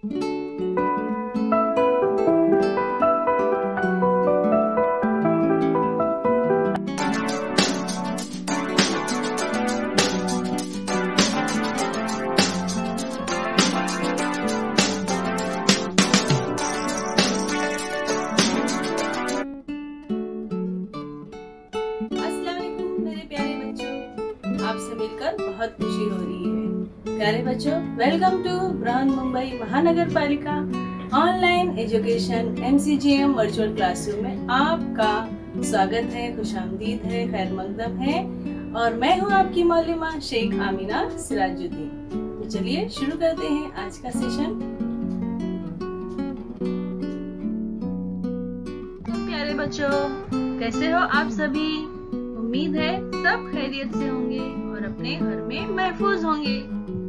आपसे मिलकर बहुत खुशी हो रही है। प्यारे बच्चों, वेलकम टू बृहन्मुंबई महानगर पालिका online education MCGM virtual classroom में आपका स्वागत है, खुशामदीद है, खैर मकदम है। और मैं हूँ आपकी मौलिमा शेख आमिना सिराजुद्दीन। तो चलिए शुरू करते हैं आज का सेशन। तो प्यारे बच्चों, कैसे हो आप सभी? उम्मीद है सब खैरियत से होंगे और अपने घर में महफूज होंगे।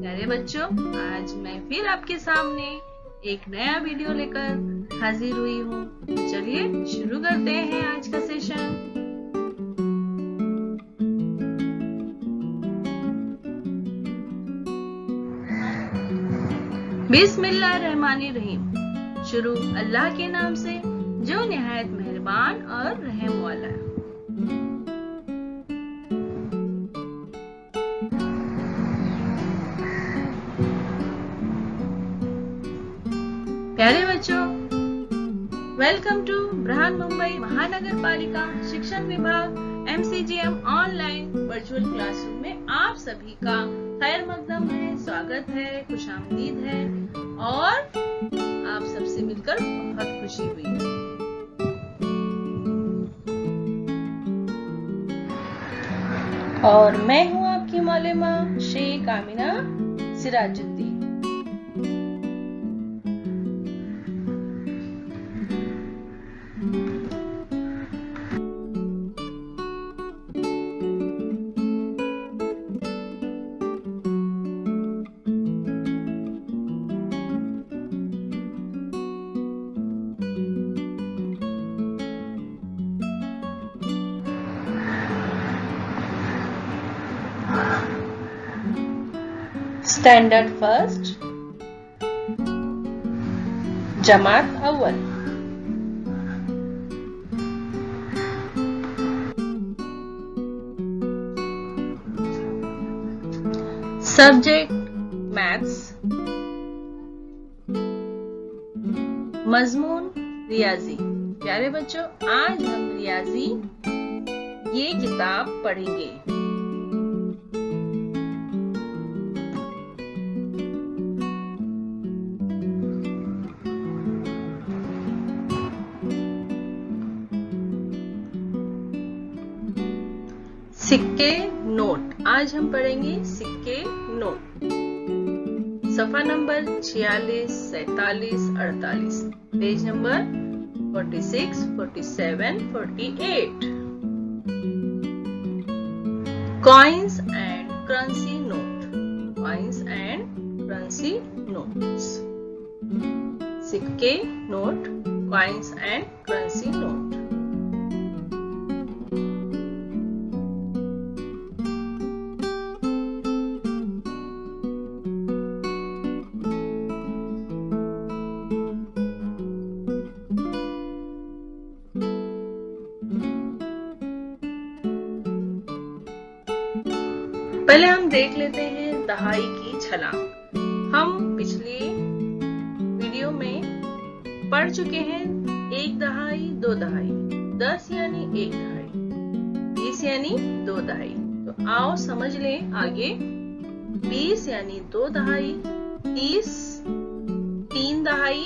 प्यारे बच्चों, आज मैं फिर आपके सामने एक नया वीडियो लेकर हाजिर हुई हूँ। चलिए शुरू करते हैं आज का सेशन। बिस्मिल्लाहिर्रहमानिर्रहीम। शुरू अल्लाह के नाम से जो निहायत मेहरबान और रहम वाला है। प्यारे बच्चों, वेलकम टू बृहन्मुंबई महानगर पालिका शिक्षण विभाग MCGM ऑनलाइन वर्चुअल क्लासरूम में आप सभी का खैर मकदम है, स्वागत है, खुशामदीद है और आप सबसे मिलकर बहुत खुशी हुई है। और मैं हूँ आपकी मौलिमा शेख आमिना सिराजुद्दीन। स्टैंडर्ड फर्स्ट, जमात अव्वल। सब्जेक्ट मैथ्स, मजमून रियाजी। प्यारे बच्चों, आज हम रियाजी ये किताब पढ़ेंगे। सिक्के नोट, आज हम पढ़ेंगे सिक्के नोट। सफा number 46, 47, 48, page number 46, 47, 48। Coins and currency note, coins and currency notes. सिक्के note, coins and currency note. पहले हम देख लेते हैं दहाई की छलांग। हम पिछली वीडियो में पढ़ चुके हैं 1 दहाई, 2 दहाई, 10 यानी 1 दहाई, 20 यानी 2 दहाई। तो आओ समझ लें आगे। 20 यानी 2 दहाई, 30 3 दहाई,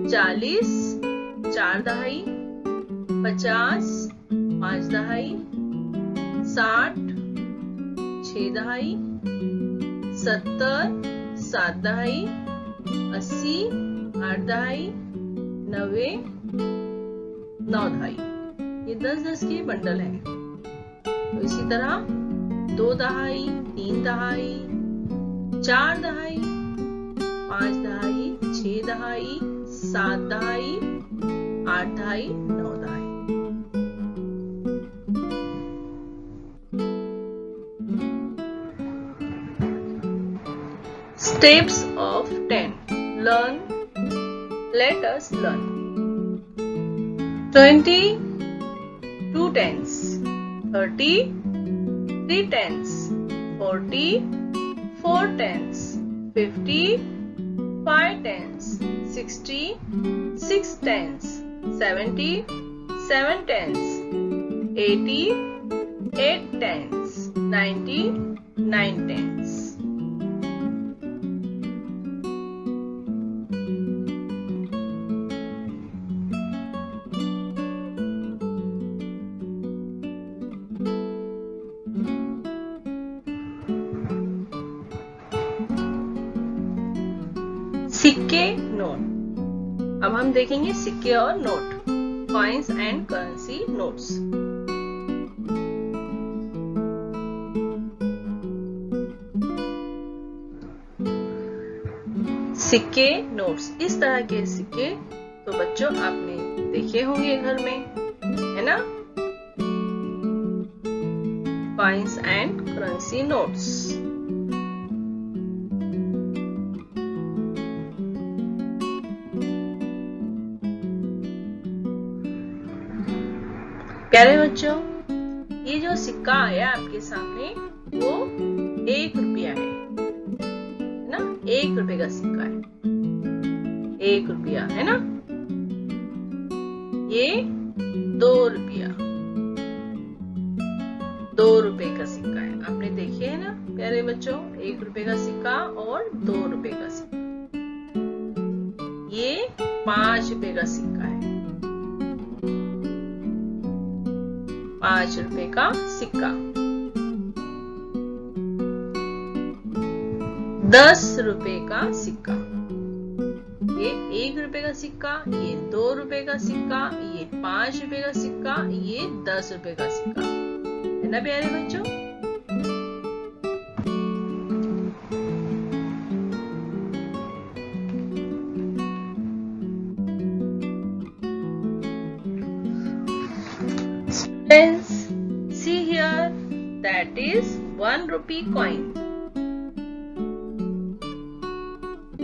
40 4 दहाई, 50 5 दहाई, 60 6 दहाई, 70 7 दहाई, 80 8 दहाई, 90 9 दहाई। ये 10-10 के बंडल हैं। तो इसी तरह 2 दहाई, 3 दहाई, 4 दहाई, 5 दहाई, 6 दहाई, 7 दहाई, 8 दहाई, 9 दहाई। Steps of 10. learn. Let us learn. 20, 2 tens. 30, 3 tens. 40, 4 tens. 50, 5 tens. 60, 6 tens. 70, 7 tens. 80, 8 tens. 90, 9 tens. सिक्के, नोट। अब हम देखेंगे सिक्के और note, coins and currency notes. सिक्के, नोट्स, इस तरह के सिक्के तो बच्चों आपने देखे होंगे घर में, है ना? Coins and currency notes. प्यारे बच्चों, ये जो सिक्का आया आपके सामने वो 1 रुपया है ना? 1 रुपए का सिक्का है, 1 रुपया है ना? ये 2 रुपया, 2 रुपए का सिक्का है। आपने देखे है ना प्यारे बच्चों, 1 रुपए का सिक्का और 2 रुपए का सिक्का। ये 5 रुपए का सिक्का है, 5 रुपए का सिक्का। 10 रुपए का सिक्का, ये 1 रुपए का सिक्का, ये 2 रुपए का सिक्का, ये 5 रुपए का सिक्का, ये 10 रुपए का सिक्का, है ना प्यारे बच्चों? Friends, see here, that is 1 rupee coin.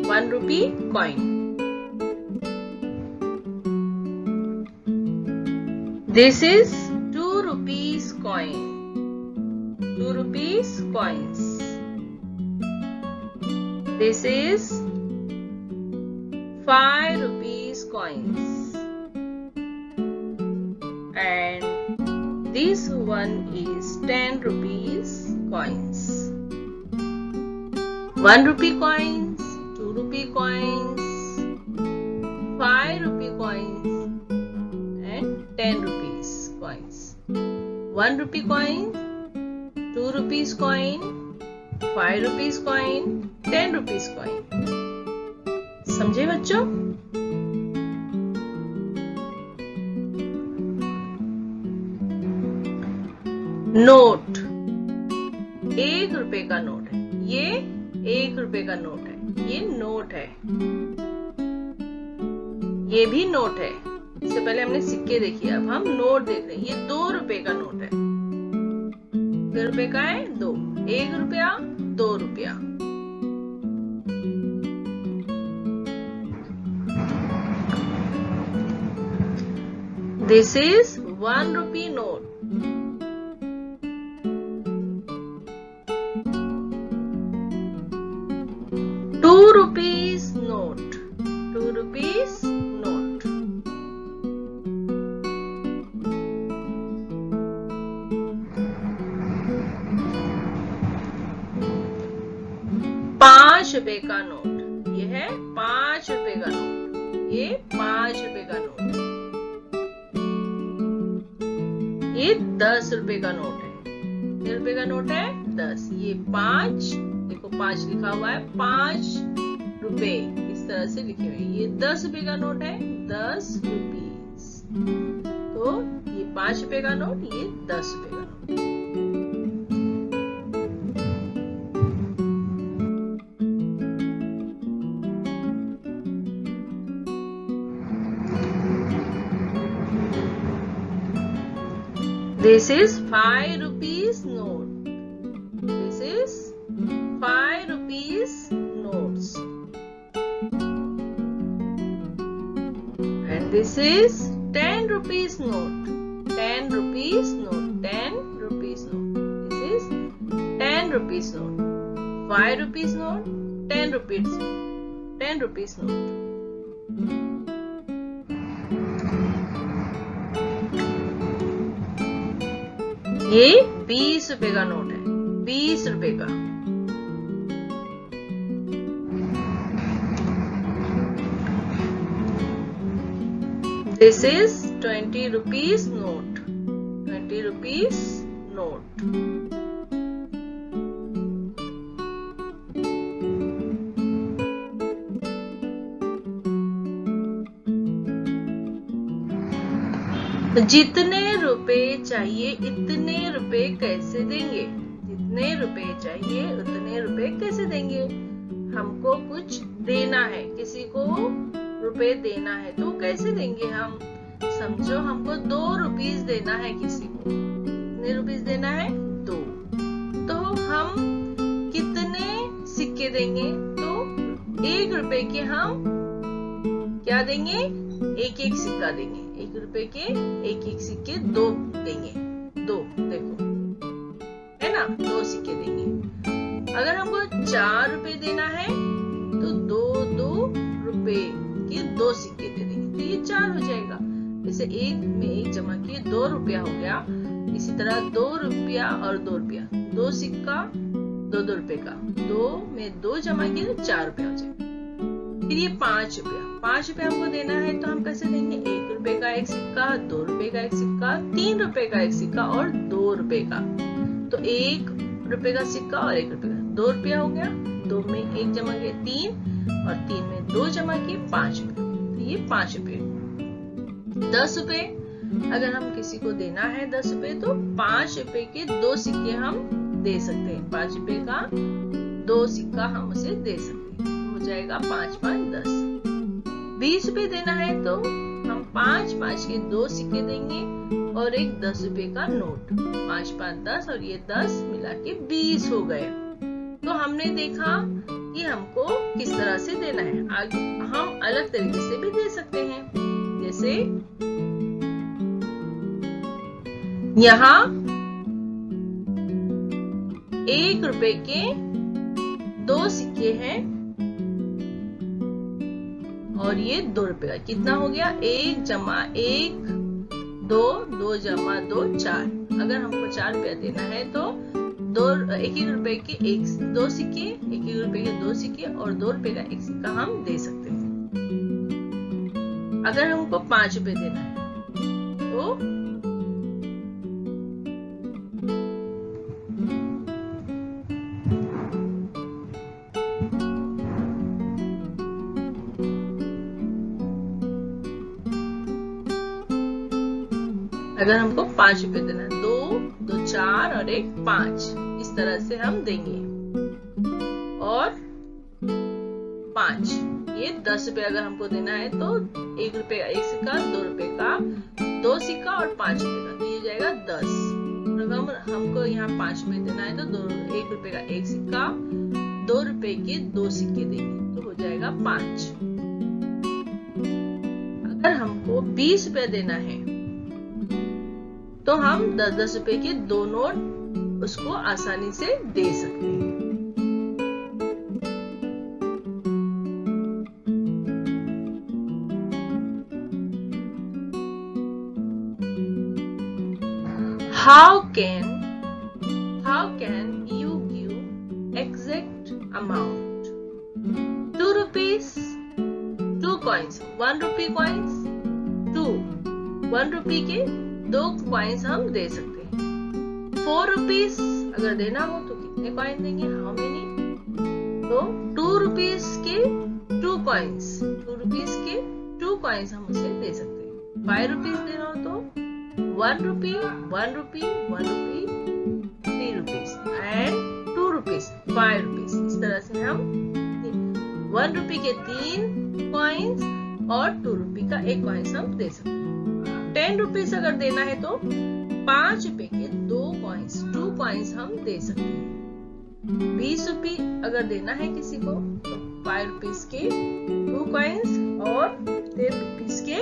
1 rupee coin. This is 2 rupees coin. 2 rupees coins. This is 5 rupees coins. And this one is 10 rupees coins. 1 rupee coins, 2 rupee coins, 5 rupee coins and 10 rupees coins. 1 rupee coin, 2 rupees coin, 5 rupees coin, 10 rupees coin. समझे बच्चों? Note, 1 रुपए का note है, ये 1 रुपए का note है, ये नोट है, ये भी नोट है। इससे पहले हमने सिक्के देखिए, अब हम नोट देख रहे हैं। ये 2 रुपए का नोट है, कितने रुपए का है? 2। 1 रुपया, 2 रुपया। This is 1 rupee note. ₹2 note. 2 rupees note. ₹5 का नोट, ये है ₹5 का नोट, ये ₹5 का नोट। ये 10 रुपए का नोट है, कितने रुपए का नोट है? 10। ये 5, देखो 5 लिखा हुआ है, 5 रुपए इस तरह से लिखे हुए। ये 10 रुपए का नोट है, 10 रुपीस। तो ये 5 रुपए का नोट, ये 10 रुपए का note. This is 5 rupees note. This is 5 rupees notes. This is 10 rupees note. 10 rupees note. 10 rupees note. This is 10 rupees note. 5 rupees note. 10 rupees. 10 rupees note. ये 20 रुपए का नोट है. 20 रुपए का. This is 20 rupees note. 20 rupees note. जितने रुपए चाहिए इतने रुपए कैसे देंगे? जितने रुपए चाहिए उतने रुपए कैसे देंगे? हमको कुछ देना है, किसी को रुपए देना है, तो कैसे देंगे हम? समझो हमको 2 रुपीस देना है किसी को. कितने रुपीस देना है? 2. तो हम कितने सिक्के देंगे? तो 1 रुपए के हम क्या देंगे? एक सिक्का देंगे. 1 रुपए के एक सिक्के 2 देंगे. 2 देखो है ना, 2 सिक्के देंगे. अगर हमको 4 रुपए देना है तो 2 रुपए के 2 सिक्के दे देंगे, तो ये 4 हो जाएगा. जैसे 1 में 1 जमा किए 2 रुपया हो गया. इसी तरह 2 रुपया और 2 रुपया, 2 सिक्का 2 रुपए का. 2 में 2 जमा किए तो 4 रुपया हो जाएगा. फिर ये 5 रुपया. 5 रुपया हमको देना है तो हम कैसे देंगे? 1 रुपए का एक सिक्का, 2 रुपए का एक सिक्का, 3 रुपए का एक सिक्का और 2 रुपए का. तो 1 रुपए का सिक्का और 1 रुपए का 2 रुपया हो गया. 2 में 1 जमा किए 3 और 3 में 2 जमा किए 5 रुपए. तो ये 5 रुपए. 10 रुपए अगर हम किसी को देना है 10 रुपए तो 5 रुपए के 2 सिक्के हम दे सकते हैं. 5 रुपए का 2 सिक्का हम उसे दे सकते हैं. हो जाएगा 5 5 10. 20 रुपए देना है तो हम 5 के 2 सिक्के देंगे और एक 10 रुपए का नोट. 5 5 10 और ये 10 मिला के 20 हो गए. तो हमने देखा कि हमको किस तरह से देना है. आगे हम अलग तरीके से भी दे सकते हैं. जैसे यहाँ 1 रुपए के 2 सिक्के हैं और ये 2 रुपए का. कितना हो गया? 1 जमा 1 2, 2 जमा 2 4. अगर हमको 4 रुपया देना है तो 1 रुपए के 2 सिक्के, 1 रुपए के 2 सिक्के और 2 रुपए का 1 सिक्का हम दे सकते हैं. अगर हमको 5 रुपए देना है तो अगर हमको 5 रुपए देना है 2 2 4 और 1 5, इस तरह से हम देंगे. और 5 ये 10 रुपए अगर हमको देना है तो 1 रुपए का 1 सिक्का, 2 रुपए का 2 सिक्का और 5 रुपए का, तो ये जाएगा 10. अगर हमको यहाँ 5 रुपए देना है तो 1 रुपए का 1 सिक्का, 2 रुपए के 2 सिक्के देंगे तो हो जाएगा 5. अगर हमको 20 रुपए देना है तो हम 10 रुपए के 2 नोट उसको आसानी से दे सकते हैं. How can you give exact amount? 2 rupees, 2 coins, 1 rupee coins, 2 1 rupee के 2 कॉइन्स हम दे सकते हैं. 4 रुपीस अगर देना हो तो कितने कॉइन देंगे? How many? तो 2 रुपीस के 2 कॉइन्स, 2 रुपीस के 2 कॉइन्स हम उसे दे सकते हैं. 5 रुपीस देना हो तो 1 रुपी, 1 रुपी, 1 रुपी, 3 रुपीस एंड 2 रुपीस, 5 रुपीस. इस तरह से हम 1 रुपी के 3 कॉइन्स और 2 रुपी का 1 कॉइन्स हम दे सकते हैं. 10 रुपीस अगर देना है तो 5 रुपए के 2 कॉइन्स, 2 कॉइन्स हम दे सकते हैं. 20 रुपी अगर देना है किसी को तो 5 रुपीस के 2 कॉइन्स और 10 रुपीस के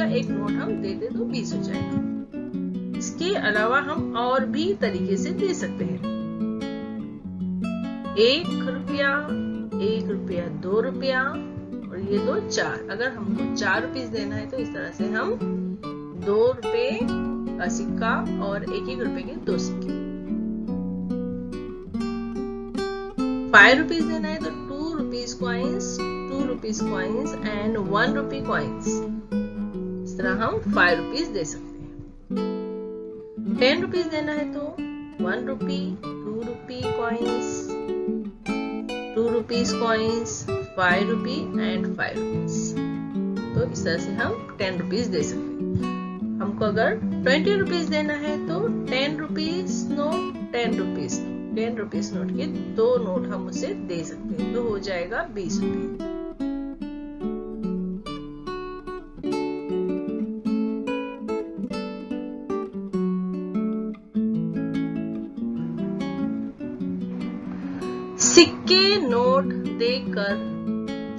का एक नोट हम दे दे तो 20 हो जाएगा। इसके अलावा हम और भी तरीके से दे सकते हैं। 1 रुपया, 1 रुपया, 2 रुपया और ये दो 4। अगर हमको 4 रुपीस देना है तो इस तरह से हम 2 रुपए का सिक्का और 1-1 रुपए के 2 सिक्के। 5 रुपीस देना है तो 2 rupees coins, 2 rupees coins and 1 rupee coins. इस तरह हम 5 रुपीस दे सकते हैं। 10 रुपीस देना है तो 1 रुपी, 2 rupee coins, 2 rupees coins, 5 rupee and 5 rupees. तो इस तरह से हम 10 रुपीस दे सकते हैं। हमको अगर 20 रुपीस देना है तो 10 rupees note, 10 rupees note, 10 rupees note के 2 नोट हम उसे दे सकते हैं, तो हो जाएगा 20 रुपये। सिक्के नोट देकर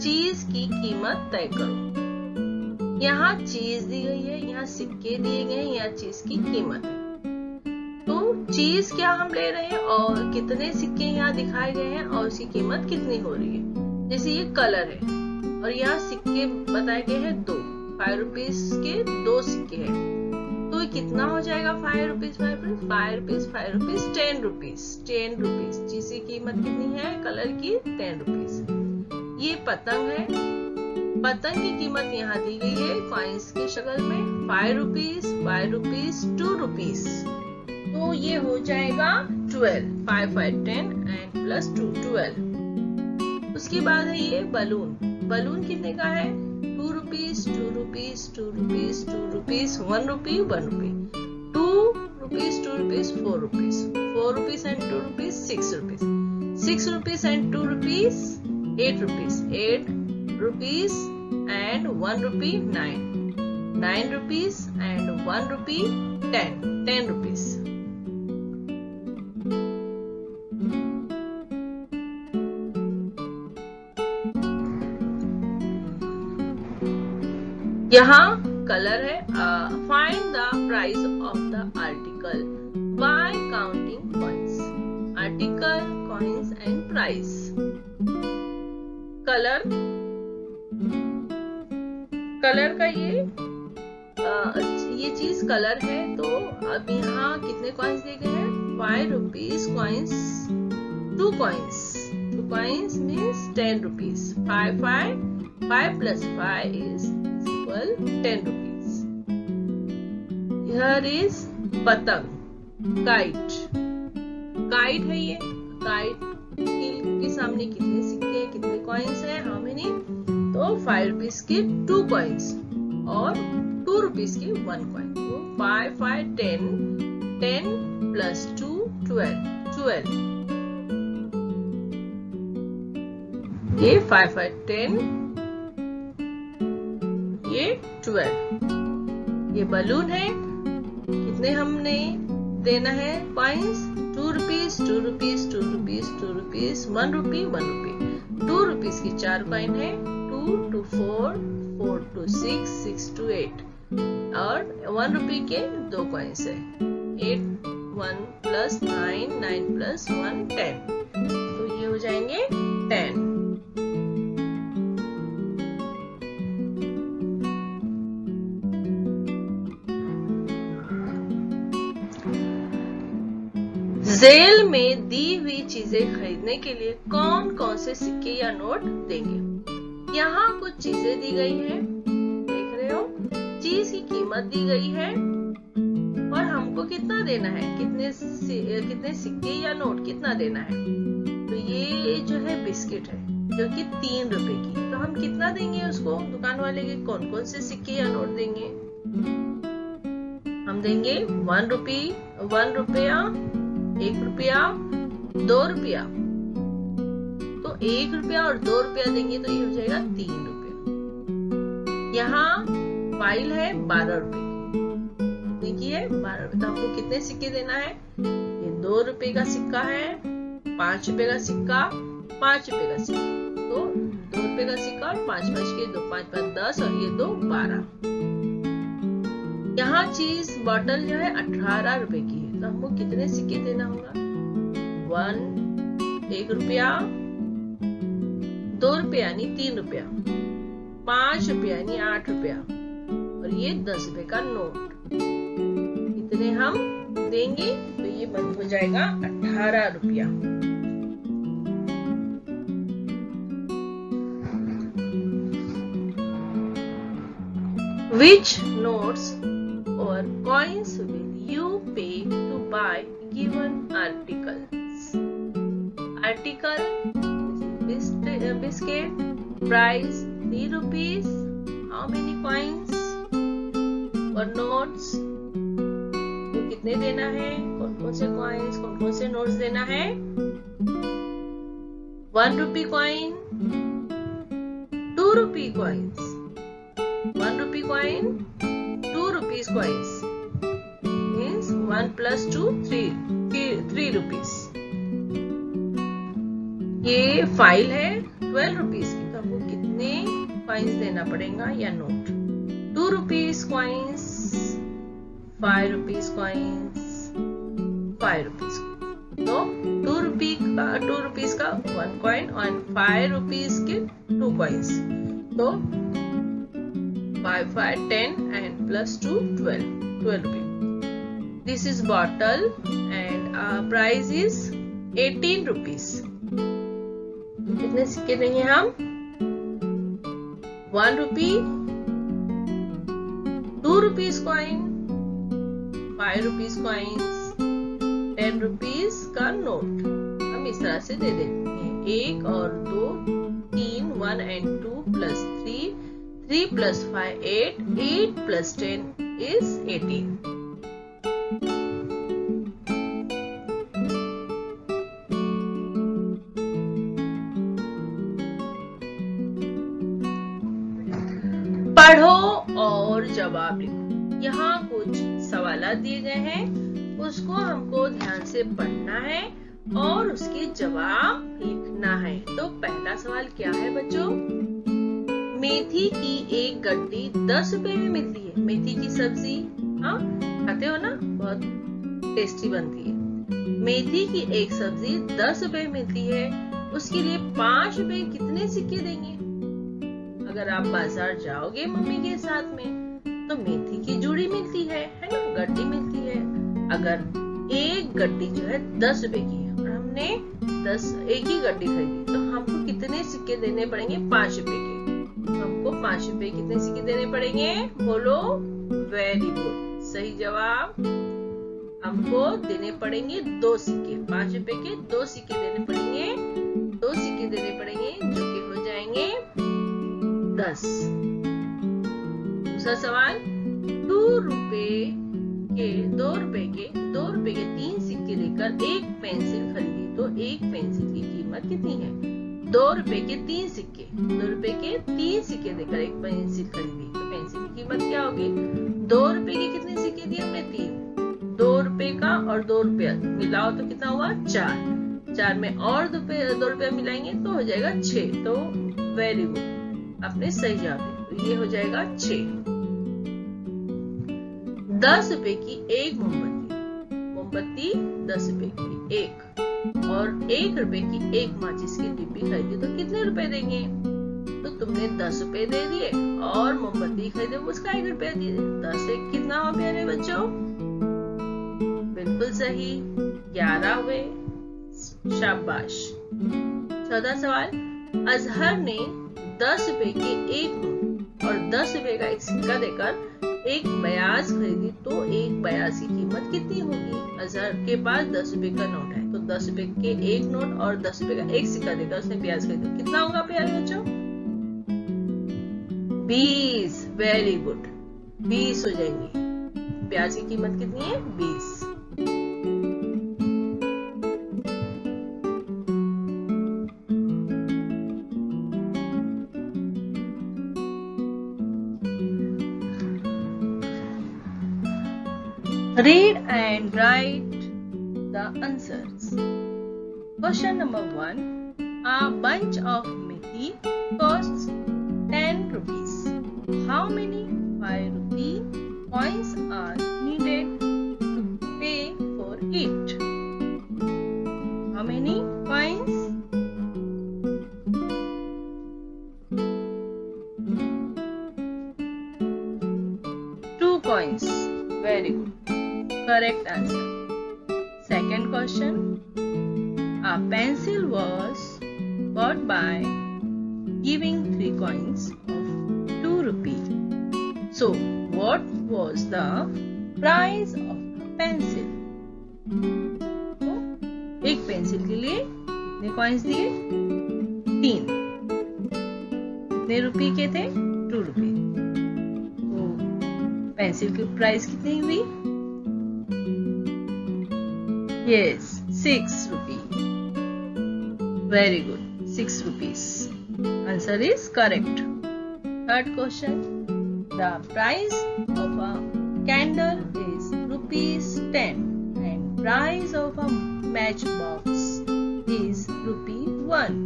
चीज की कीमत तय करो। यहाँ चीज दी गई है, यहाँ सिक्के दिए गए हैं, यहाँ चीज की कीमत है। तो चीज क्या हम ले रहे हैं और कितने सिक्के यहाँ दिखाए गए हैं और उसकी कीमत कितनी हो रही है। जैसे ये कलर है और यहाँ सिक्के बताए गए हैं 2, 5 रुपीस के 2 सिक्के हैं। तो कितना हो जाएगा 5 rupees, 5 rupees, 5 rupees, 5 rupees, 10 rupees, 10 rupees. चीज की कीमत कितनी है कलर की? 10 रुपीस। ये पतंग है, पतंग की कीमत यहाँ दी गई है कॉइन्स के शक्ल में 5 रुपीस, 5 रुपीस, 2 रुपीस। तो ये हो जाएगा 12, 5, 5, 10 एंड प्लस 2, 12। उसके बाद है ये बलून। बलून कितने का है? 2 rupees, 2 rupees, 2 rupees, 2 rupees, 1 rupee, 1 rupee, 2 rupees, 2 rupees, 4 rupees, 4 rupees and 2 rupees, 6 rupees, 6 rupees and 2 rupees, 8 rupees, 8 rupees and 1 rupee, 9, 9 rupees and 1 rupee, 10, 10 rupees. यहाँ कलर है। Find the price of the article by counting coins. Article, coins and price. Colour का ये चीज colour है। तो अब यहाँ कितने कॉइन्स दिए गए हैं? 5 rupees coins, 2 coins, 2 coins means 10 rupees. 5, 5, 5 plus 5 is equal 10 rupees. Here is पतंग, काइट। काइट है ये। काइट के सामने कितने सिक्के, कितने कॉइन्स हैं? How many? तो 5 रुपीस के 2 कॉइन्स और 2 रुपीस के 1 कॉइन। तो 5, 5, 10, 10 प्लस 2, 12, 12। ये 5, 5, 10, ये 12। ये बलून है। कितने हमने देना है coins? 2 rupees, 2 rupees, 2 rupees, 2 rupees, 1 रुपी, 1 रुपी। 2 रुपीस की 4 कॉइन है। 2 to 4, 4 to 6, 6 to 8 और 1 रुपी के 2 कॉइन्स है। 8, 1 प्लस 9, 9 प्लस 1, 10। तो ये हो जाएंगे 10। जेल में दी हुई चीजें खरीदने के लिए कौन कौन से सिक्के या नोट देंगे? यहाँ कुछ चीजें दी गई हैं, देख रहे हो। चीज की कीमत दी गई है और हमको कितना देना है, कितने सिक्के या नोट कितना देना है। तो ये जो है बिस्किट है जो कि 3 रुपए की। तो हम कितना देंगे उसको दुकान वाले के? कौन कौन से सिक्के या नोट देंगे? हम देंगे 1 रुपी, 1 रुपया, 1 रुपया, 2 रुपया। तो 1 रुपया और 2 रुपया देंगे तो ये हो जाएगा 3 रुपया। यहाँ फाइल है 12 रुपए की, देखिए 12 रुपए। तो हमको कितने सिक्के देना है? ये 2 रुपए का सिक्का है, 5 रुपए का सिक्का, 5 रुपए का सिक्का। तो 2 रुपए का सिक्का और 5 5 के 2, 5 5 10 और ये 2 12। यहाँ चीज बॉटल जो है 18 रुपए की है, तो हमको कितने सिक्के देना होगा? 1 रुपया, 2 रुपया यानी 3 रुपया, 5 रुपया यानी 8 रुपया, और ये 10 रुपए का नोट। इतने हम देंगे तो ये बन हो जाएगा 18 रुपया। Which notes or coins will you pay to buy given articles? Article biscuit, price 3 rupees. How many coins or notes? तो कितने देना है? कौन से coins, कौन से notes देना है? 1 rupee coin, 2 rupee coins, 1 rupee coin, 2 rupees coins, means 1 plus 2 3 rupees। ये फाइल है 12 rupees की, तो आपको कितने coins देना पड़ेगा या note? 2 rupees coins, 5 rupees coins, 5 rupees। तो 2 rupees का 1 coin और 5 rupees के 2 coins, तो 5, 5, 10 and plus 2, 12 rupees. This is bottle and price is 18 rupees. कितने सिक्के देंगे हम? 1 rupee, 2 rupees coin, 5 rupees coins, 10 rupees का नोट हम इस तरह से दे देते हैं। 1 और 2, 3, 1 and 2 plus 3, 3 plus 5, 8, 8 plus 10 is 18. पढ़ो और जवाब लिखो। यहाँ कुछ सवालात दिए गए हैं, उसको हमको ध्यान से पढ़ना है और उसके जवाब लिखना है। तो पहला सवाल क्या है बच्चों? मेथी की एक गड्डी 10 रुपए में मिलती है। मेथी की सब्जी हाँ खाते हो ना, बहुत टेस्टी बनती है। मेथी की एक सब्जी 10 रुपए में मिलती है, उसके लिए 5 रुपए कितने सिक्के देंगे? अगर आप बाजार जाओगे मम्मी के साथ में तो मेथी की जूड़ी मिलती है ना, गड्डी मिलती है। अगर एक गड्डी जो है 10 रुपए की है और हमने एक ही गड्डी खरीदी, तो हमको कितने सिक्के देने पड़ेंगे? 5 रुपए के। हमको 5 रुपए कितने सिक्के देने पड़ेंगे? बोलो। वेरी गुड, सही जवाब। हमको देने पड़ेंगे 2 सिक्के, 5 रुपए के 2 सिक्के देने पड़ेंगे, 2 सिक्के देने पड़ेंगे जो कि हो जाएंगे 10। दूसरा सवाल, 2 रुपए के 3 सिक्के देकर एक पेंसिल खरीदी, तो एक पेंसिल की कीमत कितनी है? 2 रुपए के 3 सिक्के, 2 रुपए के 3 सिक्के देकर एक पेंसिल खरीदी, तो पेंसिल की कीमत क्या होगी? 2 रुपए के कितने सिक्के दिए हमने? 3। 2 रुपए का और 2 रुपया मिलाओ तो कितना हुआ? 4। 4 में और 2 रुपया मिलाएंगे तो हो जाएगा 6। तो वेरी गुड, आपने सही जवाब दिया। तो ये हो जाएगा 6। 10 रुपए की एक मोमबत्ती 10 रुपए की एक, और 1 रुपए की एक माचिस की डिब्बी खरीदी, तो कितने रुपए देंगे? तो तुमने 10 रुपए दे दिए और मोमबत्ती खरीदे उसका 1 रुपया दे दिए। 10 एक कितना हुआ प्यारे बच्चों? बिल्कुल सही, 11 हुए। शाबाश। चौथा सवाल, अजहर ने 10 रुपए के एक नोट और 10 रुपए का एक सिक्का देकर एक बयाज खरीदी, तो एक बयाज की कीमत कितनी होगी? अजहर के पास 10 रुपए का नोट है, तो 10 रुपए के एक नोट और 10 रुपए का एक सिक्का देकर उसने प्याज खरीदा, कितना होगा प्यारे बच्चों? 20। वेरी गुड, 20 हो जाएंगे। प्याज की कीमत कितनी है? 20। Read and write the answers. Question number 1. A bunch of methi costs 10 rupees. How many 5 rupee coins coins. Very good. Correct answer. Second question. A pencil was bought by giving 3 coins of 2 rupees. So, what was the price of a pencil? तो एक pencil के लिए कितने coins दिए? 3. कितने रुपए के थे? 2 रुपए. तो पेंसिल की प्राइस कितनी हुई? Yes, 6 rupees. Very good. 6 rupees. Answer is correct. Third question. The price of a candle is ₹10 and price of a matchbox is ₹1.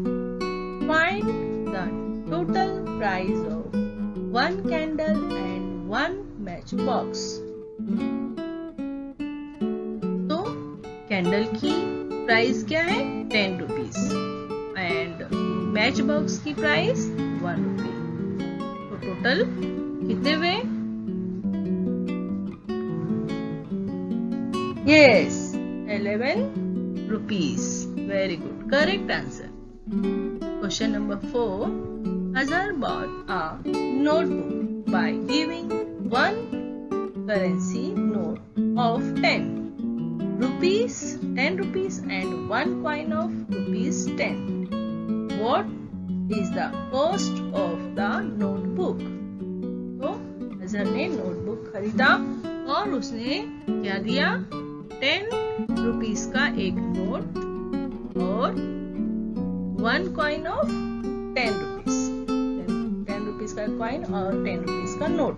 Find the total price of 1 candle and 1 matchbox. तो candle की price क्या है? 10 rupees and match box की price 1 रुपये. तो total कितने हुए? Yes, 11 rupees. Very good. Correct answer. Question number 4. Azhar bought a notebook by giving 1 currency note of 10 rupees and 1 coin of ₹10. What is the cost of the notebook? तो अजहर ने notebook खरीदा और उसने क्या दिया? 10 रुपीस का एक नोट और 1 कॉइन ऑफ 10 रुपीस. 10 रुपीस का कॉइन और 10 रुपीस का नोट.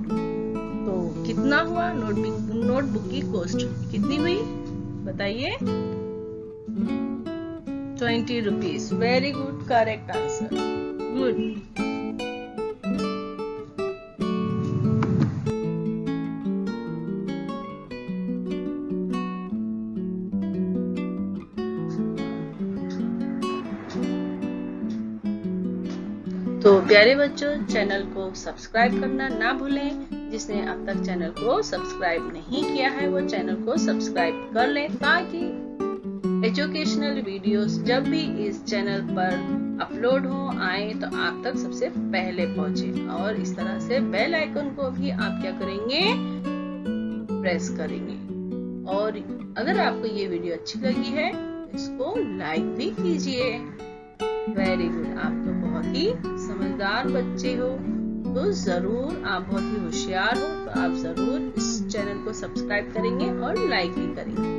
तो कितना हुआ? नोटबुक की कॉस्ट कितनी हुई बताइए? 20 rupees. Very good. Correct answer. Good. तो प्यारे बच्चों, चैनल को सब्सक्राइब करना ना भूलें. जिसने अब तक चैनल को सब्सक्राइब नहीं किया है वो चैनल को सब्सक्राइब कर लें ताकि एजुकेशनल वीडियोस जब भी इस चैनल पर अपलोड हो आए तो आप तक सबसे पहले पहुंचे. और इस तरह से बेल आइकन को भी आप क्या करेंगे? प्रेस करेंगे. और अगर आपको ये वीडियो अच्छी लगी है तो इसको लाइक भी कीजिए. Very good. आप तो बहुत ही समझदार बच्चे हो, तो जरूर आप बहुत ही होशियार हो, तो आप जरूर इस चैनल को सब्सक्राइब करेंगे और लाइक भी करेंगे.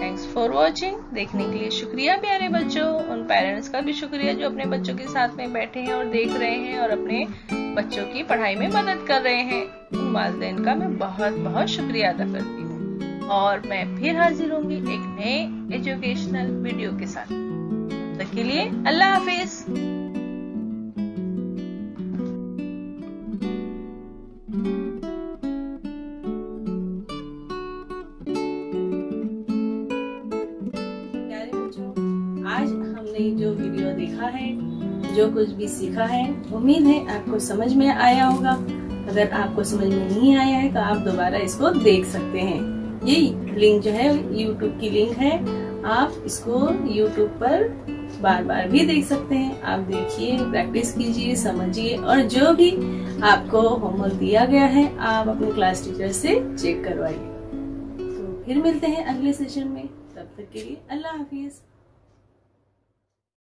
Thanks for watching. देखने के लिए शुक्रिया प्यारे बच्चों. उन पेरेंट्स का भी शुक्रिया जो अपने बच्चों के साथ में बैठे हैं और देख रहे हैं और अपने बच्चों की पढ़ाई में मदद कर रहे हैं. उन वालिदैन का मैं बहुत बहुत शुक्रिया अदा करती हूँ. और मैं फिर हाजिर होंगी एक नए एजुकेशनल वीडियो के साथ. तब तक के लिए अल्लाह हाफिज. प्यारे बच्चों, आज हमने जो वीडियो देखा है, जो कुछ भी सीखा है, उम्मीद है आपको समझ में आया होगा. अगर आपको समझ में नहीं आया है तो आप दोबारा इसको देख सकते हैं. ये लिंक जो है YouTube की लिंक है. आप इसको YouTube पर बार बार भी देख सकते हैं. आप देखिए, प्रैक्टिस कीजिए, समझिए और जो भी आपको होमवर्क दिया गया है आप अपने क्लास टीचर से चेक करवाइए. तो फिर मिलते हैं अगले सेशन में. तब तक के लिए अल्लाह हाफिज.